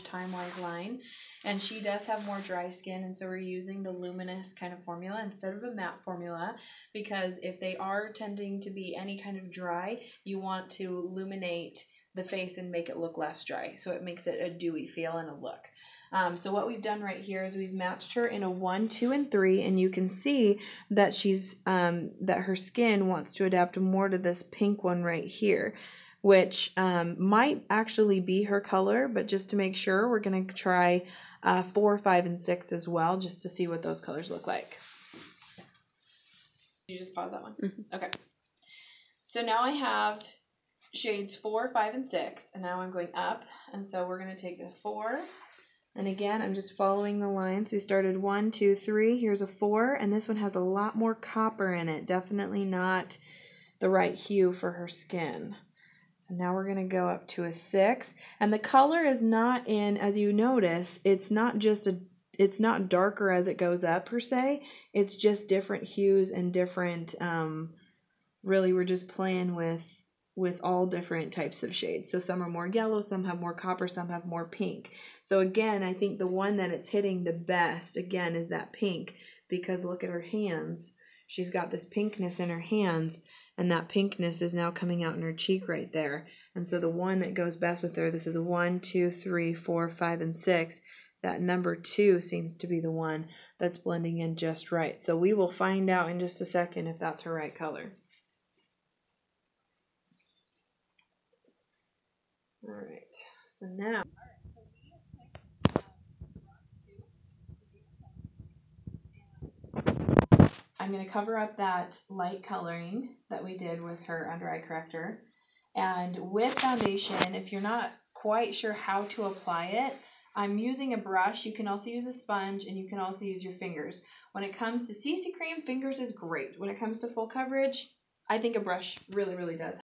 time-wise line. And she does have more dry skin, and so we're using the luminous kind of formula instead of a matte formula, because if they are tending to be any kind of dry, you want to illuminate the face and make it look less dry, so it makes it a dewy feel and a look. So what we've done right here is we've matched her in a 1, 2, and 3, and you can see that she's that her skin wants to adapt more to this pink one right here, which might actually be her color, but just to make sure, we're going to try 4, 5, and 6 as well, just to see what those colors look like. Did you just pause that one? Mm-hmm. Okay. So now I have shades 4, 5, and 6, and now I'm going up, and so we're going to take the 4, and again, I'm just following the lines. We started 1, 2, 3, here's a 4, and this one has a lot more copper in it, definitely not the right hue for her skin. So now we're going to go up to a 6, and the color is not in, as you notice, it's not darker as it goes up per se, it's just different hues and different, really we're just playing with all different types of shades. So some are more yellow, some have more copper, some have more pink. So again, I think the one that it's hitting the best, again, is that pink, because look at her hands. She's got this pinkness in her hands, and that pinkness is now coming out in her cheek right there. And so the one that goes best with her, this is a 1, 2, 3, 4, 5, and 6. That number 2 seems to be the one that's blending in just right. So we will find out in just a second if that's her right color. All right, so now I'm going to cover up that light coloring that we did with her under eye corrector. And with foundation, if you're not quite sure how to apply it, I'm using a brush. You can also use a sponge, and you can also use your fingers. When it comes to CC cream, fingers is great. When it comes to full coverage, I think a brush really, really does